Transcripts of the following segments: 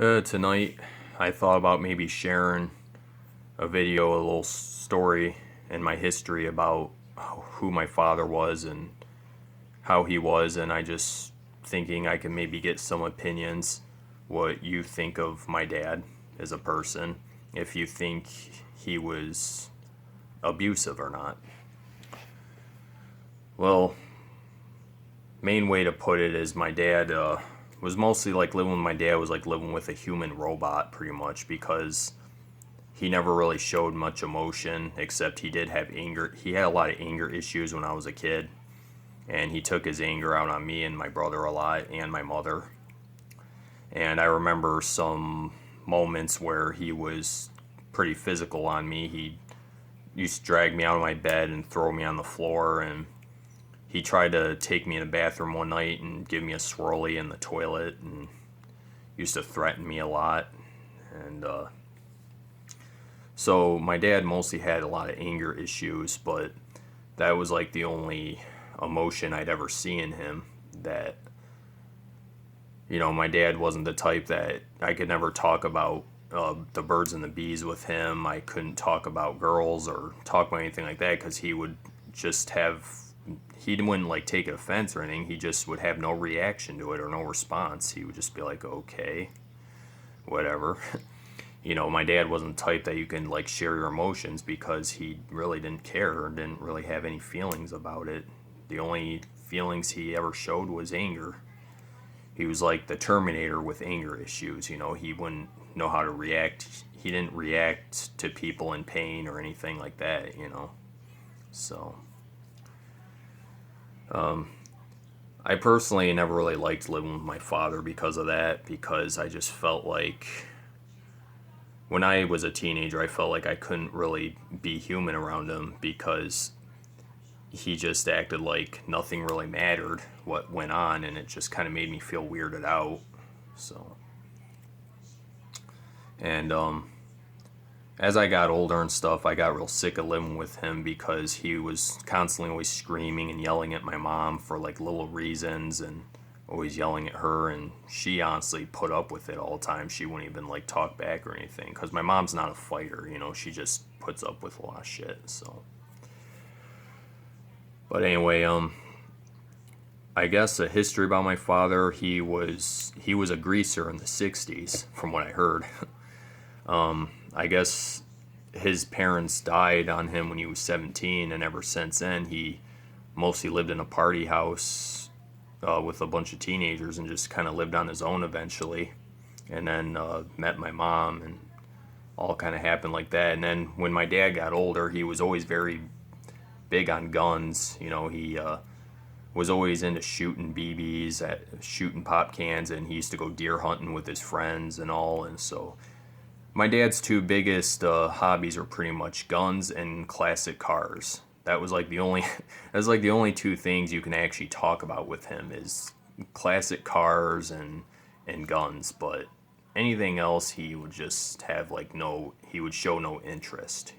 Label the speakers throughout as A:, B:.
A: Tonight, I thought about maybe sharing a video, a little story in my history about who my father was and how he was, and I just thinking I can maybe get some opinions, what you think of my dad as a person, if you think he was abusive or not. Well, main way to put it is my dad was mostly like living with my dad was like living with a human robot pretty much, because he never really showed much emotion, except he did have anger. He had a lot of anger issues when I was a kid, and he took his anger out on me and my brother a lot, and my mother. And I remember some moments where he was pretty physical on me. He used to drag me out of my bed and throw me on the floor, and he tried to take me in the bathroom one night and give me a swirly in the toilet, and used to threaten me a lot. And so my dad mostly had a lot of anger issues, but that was like the only emotion I'd ever see in him. That, my dad wasn't the type that I could never talk about the birds and the bees with him. I couldn't talk about girls or talk about anything like that, because he would just he wouldn't like take offense or anything. He just would have no reaction to it or no response. He would just be like, okay, whatever. My dad wasn't the type that you can like share your emotions, because he really didn't care or didn't really have any feelings about it. The only feelings he ever showed was anger. He was like the Terminator with anger issues. He wouldn't know how to react. He didn't react to people in pain or anything like that. So I personally never really liked living with my father because of that, because I just felt like when I was a teenager, I felt like I couldn't really be human around him, because he just acted like nothing really mattered what went on, and it just kind of made me feel weirded out. So, and as I got older and stuff, I got real sick of living with him, because he was constantly always screaming and yelling at my mom for like little reasons, and always yelling at her, and she honestly put up with it all the time. She wouldn't even like talk back or anything, because my mom's not a fighter. She just puts up with a lot of shit. So, but anyway, I guess a history about my father: he was a greaser in the '60s, from what I heard. I guess his parents died on him when he was 17, and ever since then he mostly lived in a party house with a bunch of teenagers, and just kind of lived on his own eventually, and then met my mom, and all kind of happened like that. And then when my dad got older, he was always very big on guns. He was always into shooting BBs, shooting pop cans, and he used to go deer hunting with his friends and all. And so my dad's two biggest hobbies were pretty much guns and classic cars. That was like the only two things you can actually talk about with him, is classic cars and guns. But anything else, he would just have like he would show no interest.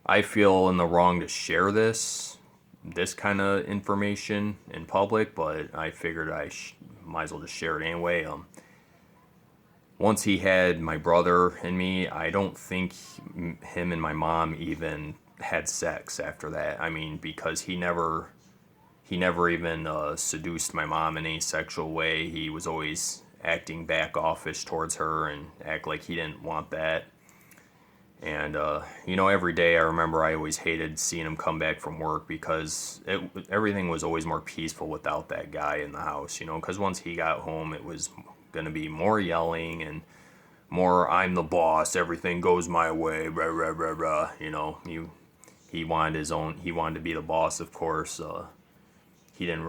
A: I feel in the wrong to share this kind of information in public, but I figured I might as well just share it anyway. Once he had my brother and me, I don't think him and my mom even had sex after that. I mean, because he never even seduced my mom in any sexual way. He was always acting back offish towards her and act like he didn't want that. And every day I remember I always hated seeing him come back from work, because everything was always more peaceful without that guy in the house. Because once he got home, it was going to be more yelling and more I'm the boss, everything goes my way, rah, rah, rah, rah. He wanted he wanted to be the boss, of course. He didn't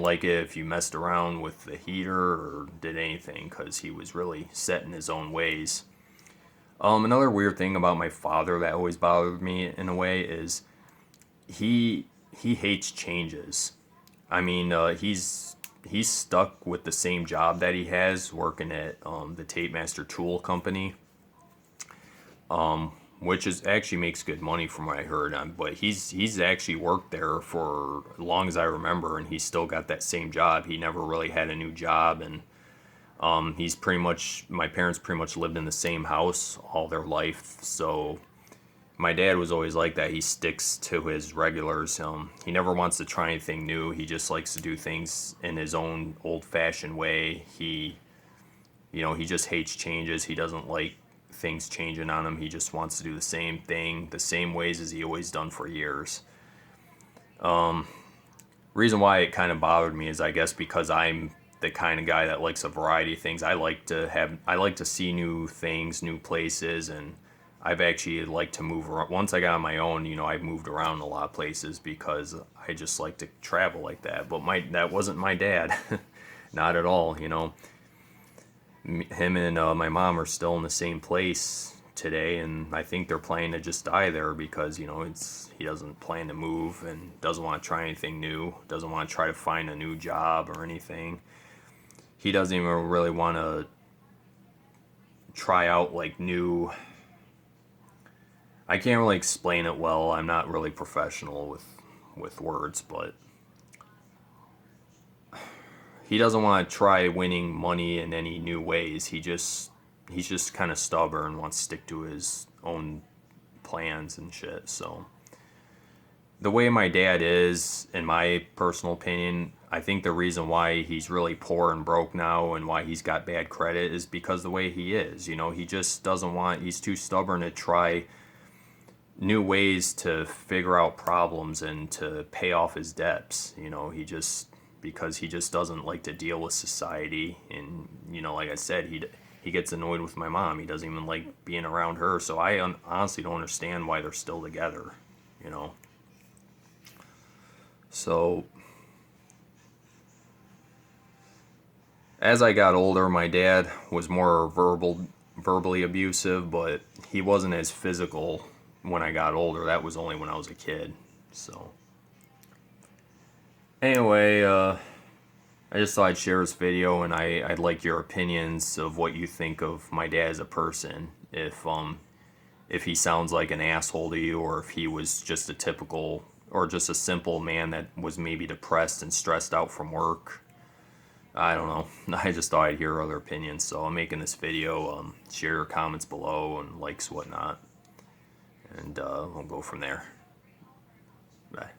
A: like it if you messed around with the heater or did anything, because he was really set in his own ways. Another weird thing about my father that always bothered me in a way is he hates changes. I mean, he's stuck with the same job that he has, working at the Tape Master Tool Company. which is actually makes good money from what I heard. But he's actually worked there for as long as I remember, and he's still got that same job. He never really had a new job, and he's pretty much my parents pretty much lived in the same house all their life. So my dad was always like that. He sticks to his regulars. He never wants to try anything new. He just likes to do things in his own old-fashioned way. He just hates changes. He doesn't like things changing on him. He just wants to do the same thing, the same ways as he always done for years. Reason why it kind of bothered me is I guess because I'm the kind of guy that likes a variety of things. I like to see new things, new places, and I've actually liked to move around. Once I got on my own, I've moved around a lot of places because I just like to travel like that. But that wasn't my dad, not at all. Him and my mom are still in the same place today, and I think they're planning to just die there because he doesn't plan to move and doesn't want to try anything new, doesn't want to try to find a new job or anything. He doesn't even really want to try out like new. I can't really explain it well. I'm not really professional with words, but he doesn't want to try winning money in any new ways. He's just kind of stubborn, wants to stick to his own plans and shit. So the way my dad is, in my personal opinion, I think the reason why he's really poor and broke now and why he's got bad credit is because the way he is. He just doesn't want, he's too stubborn to try new ways to figure out problems and to pay off his debts. Because he just doesn't like to deal with society. And, like I said, he gets annoyed with my mom. He doesn't even like being around her. So I honestly don't understand why they're still together, So as I got older, my dad was more verbally abusive, but he wasn't as physical when I got older. That was only when I was a kid. So anyway, I just thought I'd share this video, and I'd like your opinions of what you think of my dad as a person. If he sounds like an asshole to you, or if he was just a typical or just a simple man that was maybe depressed and stressed out from work. I don't know. I just thought I'd hear other opinions, so I'm making this video. Share your comments below and likes, whatnot, and we'll go from there. Bye.